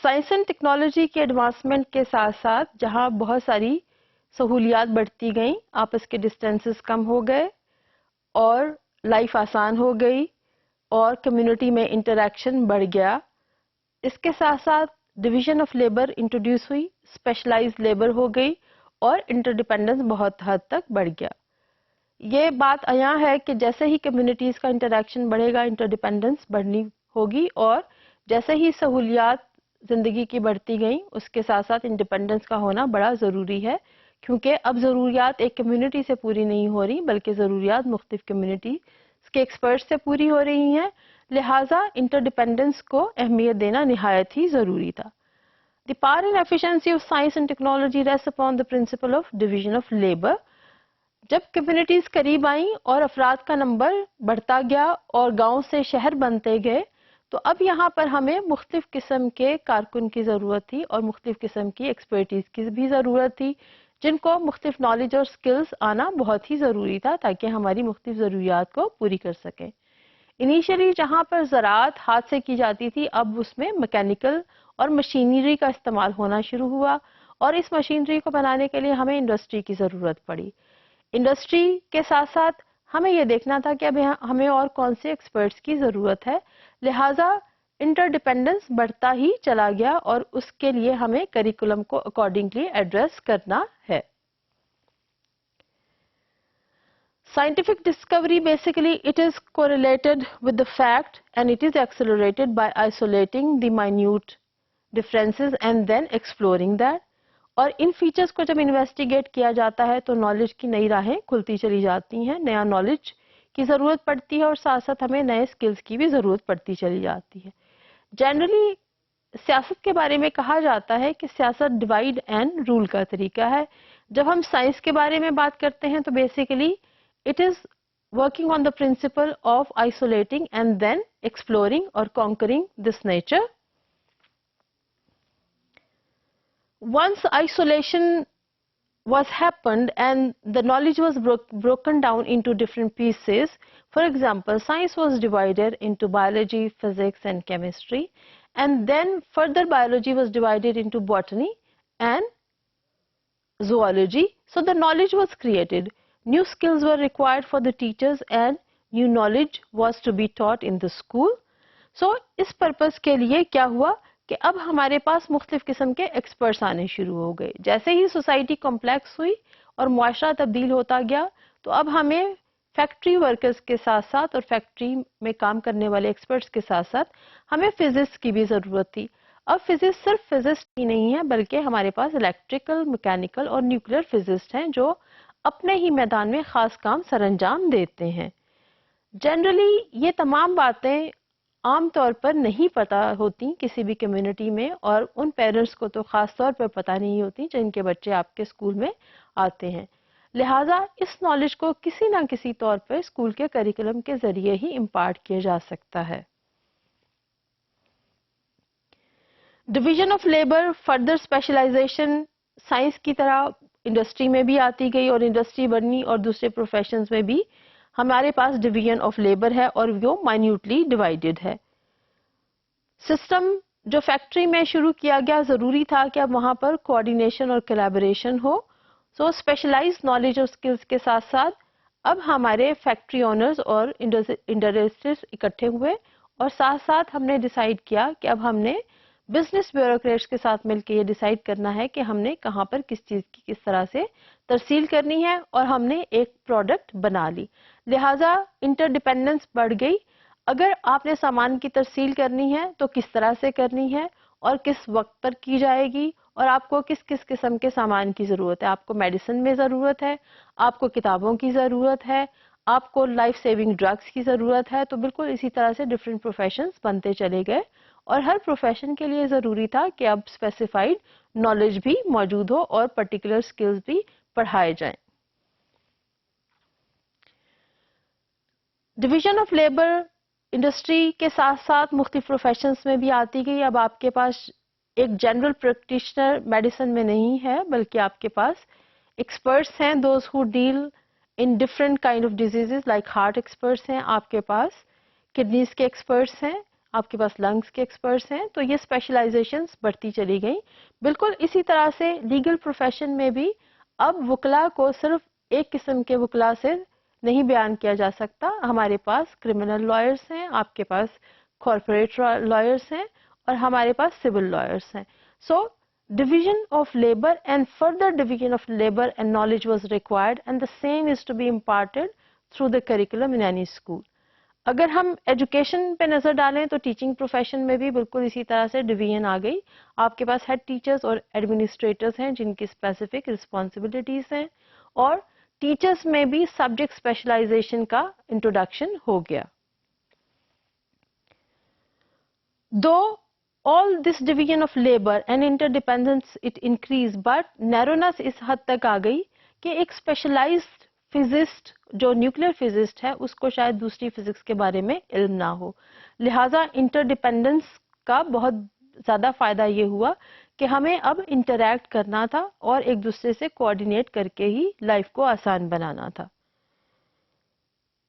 Science and technology کے advancement کے ساتھ ساتھ جہاں بہت ساری سہولیات بڑھتی گئیں، آپس کے ڈسٹینسز کم ہو گئے اور لائف آسان ہو گئی اور کمیونٹی میں انٹریکشن بڑھ گیا، اس کے ساتھ ساتھ ڈویژن آف لیبر انٹروڈیوس ہوئی، اسپیشلائز لیبر ہو گئی اور انٹرڈیپینڈنس بہت حد تک بڑھ گیا. یہ بات عیاں ہے کہ جیسے ہی کمیونٹیز کا انٹریکشن بڑھے گا انٹرڈیپینڈنس بڑھنی ہوگی، اور جیسے ہی سہولیات زندگی کی بڑھتی گئیں اس کے ساتھ ساتھ انڈیپینڈنس کا ہونا بڑا ضروری ہے، کیونکہ اب ضروریات ایک کمیونٹی سے پوری نہیں ہو رہی بلکہ ضروریات مختلف کمیونٹیز کے ایکسپرٹ سے پوری ہو رہی ہیں، لہٰذا انٹرڈیپینڈنس کو اہمیت دینا نہایت ہی ضروری تھا. The power and efficiency of science and technology rests upon the principle of division of labor. جب کمیونٹیز قریب آئیں اور افراد کا نمبر بڑھتا گیا اور گاؤں سے شہر بنتے گئے، تو اب یہاں پر ہمیں مختلف قسم کے کارکن کی ضرورت تھی اور مختلف قسم کی ایکسپرٹیز کی بھی ضرورت تھی، جن کو مختلف نالج اور سکلز آنا بہت ہی ضروری تھا تاکہ ہماری مختلف ضروریات کو پوری کر سکیں. انیشلی جہاں پر زراعت ہاتھ سے کی جاتی تھی، اب اس میں میکینیکل اور مشینری کا استعمال ہونا شروع ہوا، اور اس مشینری کو بنانے کے لیے ہمیں انڈسٹری کی ضرورت پڑی. انڈسٹری کے ساتھ ساتھ ہمیں یہ دیکھنا تھا کہ اب ہمیں اور کون سے ایکسپرٹس کی ضرورت ہے، لہٰذا انٹرڈیپینڈنس بڑھتا ہی چلا گیا اور اس کے لیے ہمیں کریکولم کو اکارڈنگلی ایڈریس کرنا ہے. Scientific discovery basically it is correlated with the fact and it is accelerated by isolating the minute differences and then exploring that. اور ان فیچرز کو جب انویسٹیگیٹ کیا جاتا ہے تو نالج کی نئی راہیں کھلتی چلی جاتی ہیں، نیا نالج کی ضرورت پڑتی ہے اور ساتھ ساتھ ہمیں نئے اسکلز کی بھی ضرورت پڑتی چلی جاتی ہے. جنرلی سیاست کے بارے میں کہا جاتا ہے کہ سیاست ڈیوائڈ اینڈ رول کا طریقہ ہے. جب ہم سائنس کے بارے میں بات کرتے ہیں تو basically it is working on the principle of isolating and then exploring or conquering this nature. Once isolation was happened and the knowledge was broken down into different pieces, for example, science was divided into biology, physics and chemistry, and then further biology was divided into botany and zoology. So the knowledge was created. New skills were required for the teachers and new knowledge was to be taught in the school. So اس purpose کے لیے کیا ہوا کہ اب ہمارے پاس مختلف قسم کے ایکسپرٹس آنے شروع ہو گئے. جیسے ہی سوسائٹی کمپلیکس ہوئی اور معاشرہ تبدیل ہوتا گیا تو اب ہمیں فیکٹری ورکرز کے ساتھ ساتھ اور فیکٹری میں کام کرنے والے ایکسپرٹس کے ساتھ ساتھ ہمیں فزسٹ کی بھی ضرورت تھی. اب فزسٹ صرف فزسٹ ہی نہیں ہے بلکہ ہمارے پاس الیکٹریکل، میکینیکل اور نیوکلیئر فزسٹ ہیں جو اپنے ہی میدان میں خاص کام سر انجام دیتے ہیں. جنرلی یہ تمام باتیں عام طور پر نہیں پتہ ہوتی کسی بھی کمیونٹی میں، اور ان پیرنٹس کو تو خاص طور پر پتہ نہیں ہوتی جن کے بچے آپ کے اسکول میں آتے ہیں. لہٰذا اس نالج کو کسی نہ کسی طور پر اسکول کے کریکولم کے ذریعے ہی امپارٹ کیا جا سکتا ہے. Division of labour, further specialisation science کی طرح انڈسٹری میں بھی آتی گئی اور انڈسٹری بنی اور دوسرے پروفیشنز میں بھی ہمارے پاس ڈویژن آف لیبر ہے اور وہ مائنیوٹلی ڈیوائیڈڈ ہے. سسٹم جو فیکٹری میں شروع کیا گیا ضروری تھا کہ اب وہاں پر کوآرڈینیشن اور کولیبوریشن ہو. سو اسپیشلائز نالج اور اسکلز کے ساتھ ساتھ اب ہمارے فیکٹری اونرز اور انڈسٹریز اکٹھے ہوئے اور ساتھ ساتھ ہم نے ڈیسائیڈ کیا کہ اب ہم نے بزنس بیوروکریٹس کے ساتھ مل کے یہ ڈیسائیڈ کرنا ہے کہ ہم نے کہاں پر کس چیز کی کس طرح سے ترسیل کرنی ہے اور ہم نے ایک پروڈکٹ بنا لی. لہٰذا انٹرڈیپینڈنس بڑھ گئی. اگر آپ نے سامان کی ترسیل کرنی ہے تو کس طرح سے کرنی ہے اور کس وقت پر کی جائے گی اور آپ کو کس کس قسم کے سامان کی ضرورت ہے. آپ کو میڈیسن میں ضرورت ہے، آپ کو کتابوں کی ضرورت ہے، آپ کو لائف سیونگ ڈرگس کی ضرورت ہے. تو بالکل اسی طرح سے ڈفرینٹ پروفیشنز بنتے چلے گئے اور ہر پروفیشن کے لیے ضروری تھا کہ اب اسپیسیفائڈ نالج بھی موجود ہو اور پرٹیکولر اسکلز بھی پڑھائے جائیں. ڈویژن آف لیبر انڈسٹری کے ساتھ ساتھ مختلف پروفیشنز میں بھی آتی گئی. اب آپ کے پاس ایک جنرل پریکٹیشنر میڈیسن میں نہیں ہے بلکہ آپ کے پاس ایکسپرٹس ہیں، those who deal in different kind of diseases like heart experts ہیں، آپ کے پاس کڈنیز کے ایکسپرٹس ہیں، آپ کے پاس لنگس کے ایکسپرٹس ہیں، تو یہ اسپیشلائزیشنس بڑھتی چلی گئیں. بالکل اسی طرح سے لیگل پروفیشن میں بھی اب وکلاء کو صرف ایک قسم کے وکلاء سے نہیں بیان کیا جا سکتا. ہمارے پاس کرمنل لائرس ہیں، آپ کے پاس کارپوریٹ لائرس ہیں، اور ہمارے پاس سول لائرس ہیں. سو division of labor and further division of labor and knowledge was required, and the same is to be imparted through the curriculum in any school. اگر ہم education پہ نظر ڈالیں تو ٹیچنگ پروفیشن میں بھی بالکل اسی طرح سے ڈویژن آ گئی. آپ کے پاس ہیڈ ٹیچرز اور ایڈمنسٹریٹرز ہیں جن کی اسپیسیفک رسپانسبلٹیز ہیں، اور ٹیچرز میں بھی سبجیکٹ اسپیشلائزیشن کا انٹروڈکشن ہو گیا. Though all this division of labor and interdependence it increased, but narrowness اس حد تک آ گئی کہ ایک اسپیشلائزڈ فزسٹ جو نیوکلیئر فزسٹ ہے اس کو شاید دوسری فزکس کے بارے میں علم نہ ہو. لہٰذا انٹرڈیپینڈنس کا بہت زیادہ فائدہ یہ ہوا کہ ہمیں اب انٹریکٹ کرنا تھا اور ایک دوسرے سے کوآرڈینیٹ کر کے ہی لائف کو آسان بنانا تھا.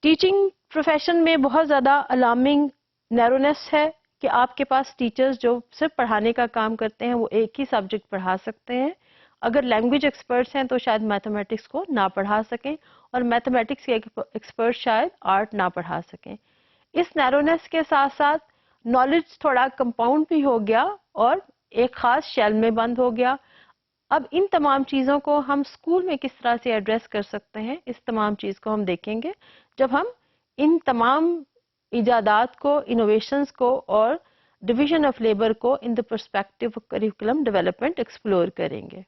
ٹیچنگ پروفیشن میں بہت زیادہ الارمنگ نیرونیس ہے کہ آپ کے پاس ٹیچرز جو صرف پڑھانے کا کام کرتے ہیں وہ ایک ہی سبجیکٹ پڑھا سکتے ہیں. اگر لینگویج ایکسپرٹس ہیں تو شاید میتھمیٹکس کو نہ پڑھا سکیں، اور میتھمیٹکس کے ایکسپرٹ شاید آرٹ نہ پڑھا سکیں. اس نیرونیس کے ساتھ ساتھ نالج تھوڑا کمپاؤنڈ بھی ہو گیا اور ایک خاص شیل میں بند ہو گیا. اب ان تمام چیزوں کو ہم اسکول میں کس طرح سے ایڈریس کر سکتے ہیں، اس تمام چیز کو ہم دیکھیں گے جب ہم ان تمام ایجادات کو، انوویشنز کو اور ڈویژن آف لیبر کو in the perspective curriculum development explore کریں گے.